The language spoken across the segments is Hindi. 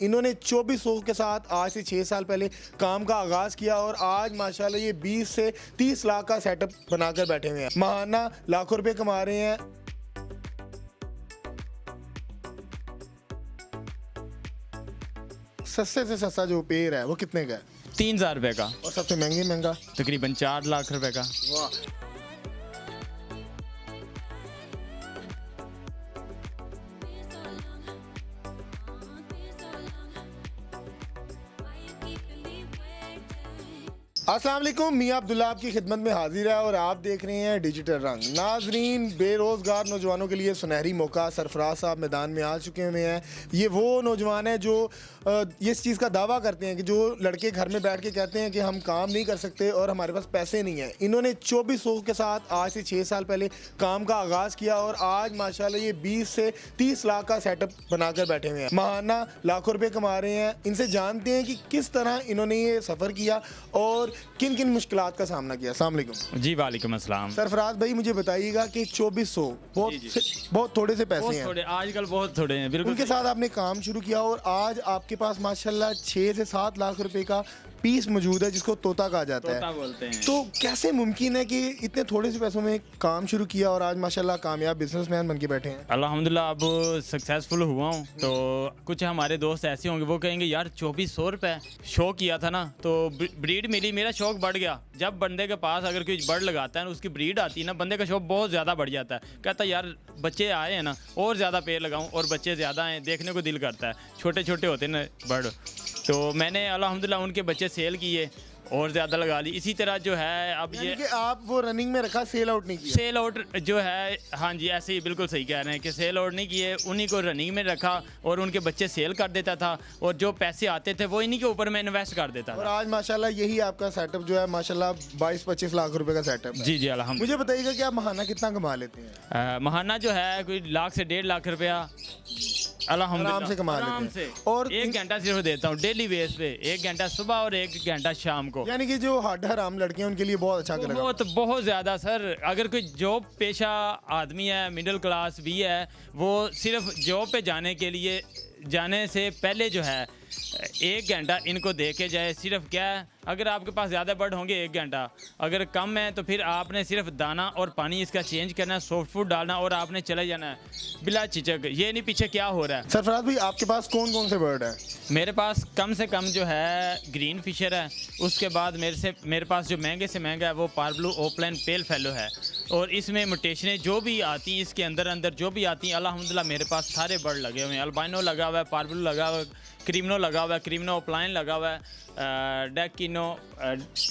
इन्होंने 2400 के साथ आज से 6 साल पहले काम का आगाज़ किया और आज माशाल्लाह ये 20 से 30 लाख का सेटअप बनाकर बैठे हुए हैं। महाना लाखों रुपए कमा रहे हैं। सस्ते से सस्ता जो पेड़ है वो कितने का है? 3000 रुपये का। और सबसे महंगा तकरीबन 4 लाख रुपए का। वाह। अस्सलाम वालेकुम, मियां अब्दुल्ला आपकी खिदमत में हाजिर है और आप देख रहे हैं डिजिटल रंग। नाजरीन, बेरोज़गार नौजवानों के लिए सुनहरी मौका। सरफराज साहब मैदान में आ चुके हुए हैं। ये वो नौजवान हैं जो ये इस चीज़ का दावा करते हैं कि जो लड़के घर में बैठ के कहते हैं कि हम काम नहीं कर सकते और हमारे पास पैसे नहीं हैं। इन्होंने 2400 के साथ आज से 6 साल पहले काम का आगाज़ किया और आज माशाल्लाह ये 20 से 30 लाख का सेटअप बनाकर बैठे हुए हैं। महाना लाखों रुपए कमा रहे हैं। इनसे जानते हैं कि किस तरह इन्होंने ये सफ़र किया और किन किन मुश्किलात का सामना किया। अस्सलाम वालेकुम। जी वालेकुम अस्सलाम। सरफराज भाई, मुझे बताइएगा कि 2400 बहुत थोड़े से पैसे हैं। थोड़े आजकल बहुत थोड़े हैं, बिल्कुल। उनके साथ आपने काम शुरू किया और आज आपके पास माशाल्लाह 6 से 7 लाख रुपए का पीस मौजूद है जिसको तोता कहा जाता तोता है। बोलते हैं। तो कैसे मुमकिन है कि इतने थोड़े से पैसों में काम शुरू किया और आज माशाल्लाह कामयाब बिजनेसमैन बन के बैठे हैं? अल्हम्दुलिल्लाह अब सक्सेसफुल हुआ हूँ। तो कुछ हमारे दोस्त ऐसे होंगे, वो कहेंगे यार 2400 रुपये शो किया था ना, तो ब्रीड मिली, मेरा शौक बढ़ गया। जब बंदे के पास अगर कोई बर्ड लगाता है ना, उसकी ब्रीड आती है ना, बंदे का शौक बहुत ज़्यादा बढ़ जाता है। कहता है यार बच्चे आए हैं ना, और ज़्यादा पेड़ लगाऊं, और बच्चे ज़्यादा हैं, देखने को दिल करता है। छोटे छोटे होते हैं ना बर्ड, तो मैंने अल्हम्दुलिल्लाह उनके बच्चे सेल किए और ज़्यादा लगा ली। इसी तरह जो है अब यानी ये कि आप वो रनिंग में रखा, सेल आउट नहीं किया? सेल आउट जो है, हाँ जी, ऐसे ही बिल्कुल सही कह रहे हैं कि सेल आउट नहीं किए, उन्हीं को रनिंग में रखा और उनके बच्चे सेल कर देता था और जो पैसे आते थे वो इन्हीं के ऊपर मैं इन्वेस्ट कर देता और था। आज माशाल्लाह यही आपका सेटअप जो है माशाल्लाह 22-25 लाख रुपए का सेटअप है। जी जी अल्हम्दुलिल्लाह। मुझे बताइएगा कि आप महाना कितना कमा लेते हैं? महाना जो है कोई लाख से 1.5 लाख रुपया अल्हम्दुलिल्लाह आराम से कमा लेते आराम हैं। से। और एक घंटा सिर्फ देता हूँ डेली बेस पे, 1 घंटा सुबह और 1 घंटा शाम को। यानी कि जो हड्ड हराम लड़के हैं उनके लिए बहुत अच्छा करेगा। बहुत बहुत ज़्यादा सर। अगर कोई जॉब पेशा आदमी है, मिडिल क्लास भी है, वो सिर्फ जॉब पे जाने के लिए, जाने से पहले जो है 1 घंटा इनको दे के जाए। सिर्फ क्या है, अगर आपके पास ज़्यादा बर्ड होंगे 1 घंटा, अगर कम है तो फिर आपने सिर्फ दाना और पानी इसका चेंज करना है, सॉफ्ट फूड डालना और आपने चले जाना है बिला चिचक। ये नहीं पीछे क्या हो रहा है। सरफराज भाई, आपके पास कौन कौन से बर्ड है? मेरे पास कम से कम जो है ग्रीन फिशर है, उसके बाद मेरे पास जो महंगे से महंगा है वो पार्ब्लू ओपलाइन पेल फेलो है। और इसमें म्यूटेशनें जो भी आती हैं, इसके अंदर जो भी आती हैं, अल्हम्दुलिल्लाह मेरे पास सारे बर्ड लगे हुए हैं। अल्बाइनो लगा हुआ है, पार्ब्लू लगा हुआ है, क्रीमनो लगा हुआ है, क्रीमनो ओपलाइन लगा हुआ है, डेकिनो,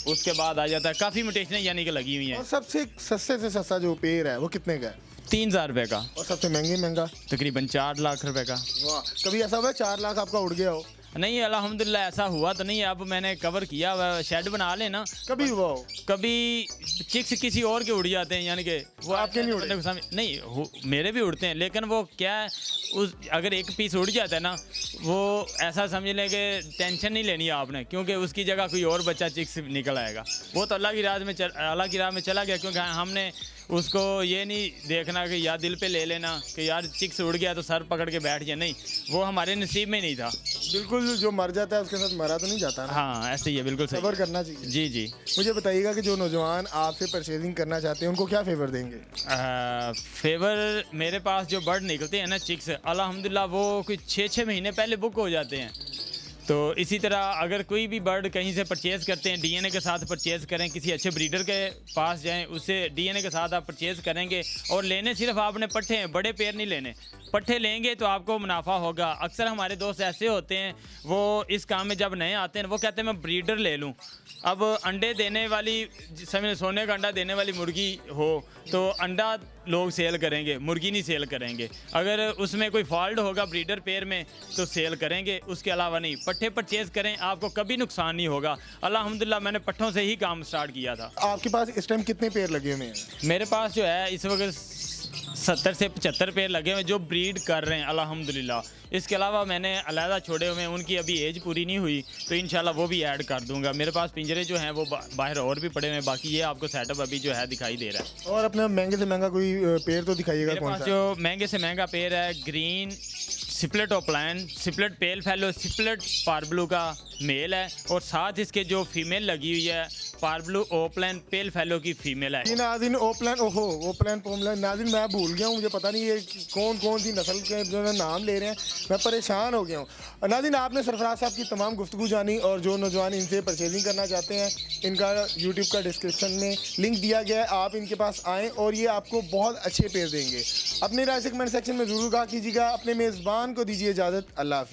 उसके बाद आ जाता है, काफ़ी म्यूटेशनें यानी कि लगी हुई हैं। और सबसे सस्ते से सस्ता जो पेड़ है वो कितने का है? 3000 रुपये का। और सबसे महंगा? तकरीबन 4 लाख रुपए का। वाह। कभी ऐसा हुआ 4 लाख आपका उड़ गया हो? नहीं अल्हम्दुलिल्लाह ऐसा हुआ तो नहीं है। अब मैंने कवर किया हुआ है, शेड बना लेना। कभी हुआ हो? कभी चिक्स किसी और के उड़ जाते हैं, यानी कि वो आपके नहीं उड़े? नहीं, मेरे भी उड़ते हैं, लेकिन वो क्या है, उस अगर एक पीस उड़ जाता है ना, वो ऐसा समझ लें कि टेंशन नहीं लेनी है आपने, क्योंकि उसकी जगह कोई और बच्चा चिक्स निकल आएगा। वो तो अल्लाह की राह में चला गया, क्योंकि हमने उसको ये नहीं देखना कि यार दिल पे ले लेना कि यार चिक्स उड़ गया तो सर पकड़ के बैठ जाए। नहीं, वो हमारे नसीब में नहीं था। बिल्कुल, जो मर जाता है उसके साथ मरा तो नहीं जाता ना? हाँ ऐसे ही है, बिल्कुल सही। सब्र करना चाहिए। जी जी। मुझे बताइएगा कि जो नौजवान आपसे परचेजिंग करना चाहते हैं उनको क्या फेवर देंगे? फेवर, मेरे पास जो बर्ड निकलते हैं ना चिक्स, अल्हम्दुलिल्लाह वो कोई 6-6 महीने पहले बुक हो जाते हैं। तो इसी तरह अगर कोई भी बर्ड कहीं से परचेज़ करते हैं, डीएनए के साथ परचेज़ करें, किसी अच्छे ब्रीडर के पास जाएं, उससे डीएनए के साथ आप परचेज़ करेंगे। और लेने सिर्फ आपने पट्ठे हैं, बड़े पेड़ नहीं लेने। पट्ठे लेंगे तो आपको मुनाफा होगा। अक्सर हमारे दोस्त ऐसे होते हैं, वो इस काम में जब नए आते हैं वो कहते हैं मैं ब्रीडर ले लूँ। अब अंडे देने वाली, समझ, सोने का अंडा देने वाली मुर्गी हो तो अंडा लोग सेल करेंगे, मुर्गी नहीं सेल करेंगे। अगर उसमें कोई फॉल्ट होगा ब्रीडर पेयर में तो सेल करेंगे, उसके अलावा नहीं। पट्ठे परचेज़ करें, आपको कभी नुकसान नहीं होगा। अल्हम्दुलिल्लाह मैंने पट्ठों से ही काम स्टार्ट किया था। आपके पास इस टाइम कितने पेड़ लगे हुए हैं? मेरे पास जो है इस वक्त 70 से 75 पेड़ लगे हुए जो ब्रीड कर रहे हैं अल्हम्दुलिल्लाह। इसके अलावा मैंने अलहदा छोड़े हुए हैं, उनकी अभी एज पूरी नहीं हुई, तो इंशाल्लाह वो भी ऐड कर दूंगा। मेरे पास पिंजरे जो हैं वो बाहर और भी पड़े हुए हैं। बाकी ये आपको सेटअप अभी जो है दिखाई दे रहा है। और अपने महंगे से महंगा कोई पेड़ तो दिखाइएगा। मेरे कौन पास सा? जो महंगे से महंगा पेड़ है, ग्रीन सिपलेट ओपलाइन, सिपलेट पेल फैलो, सिपलेट पारब्लू का मेल है और साथ इसके जो फीमेल लगी हुई है पारब्लू ओपलाइन पेल फैलो की फीमेल है। ये नाज़रीन ओपलाइन, ओहो ओपलाइन पोमलाइन, नाज़रीन मैं भूल गया हूँ, मुझे पता नहीं ये कौन कौन सी नस्ल के जो है नाम ले रहे हैं, मैं परेशान हो गया हूँ। नाज़रीन आपने सरफराज साहब की तमाम गुफ्तगू जानी और जो नौजवान इनसे परचेजिंग करना चाहते हैं इनका यूट्यूब का डिस्क्रिप्शन में लिंक दिया गया है, आप इनके पास आएँ और ये आपको बहुत अच्छे पेड़ देंगे। अपनी राय से कमेंट सेक्शन में ज़रूर कहा कीजिएगा। अपने मेज़बान को दीजिए इजाज़त। अल्लाह हाफिज़।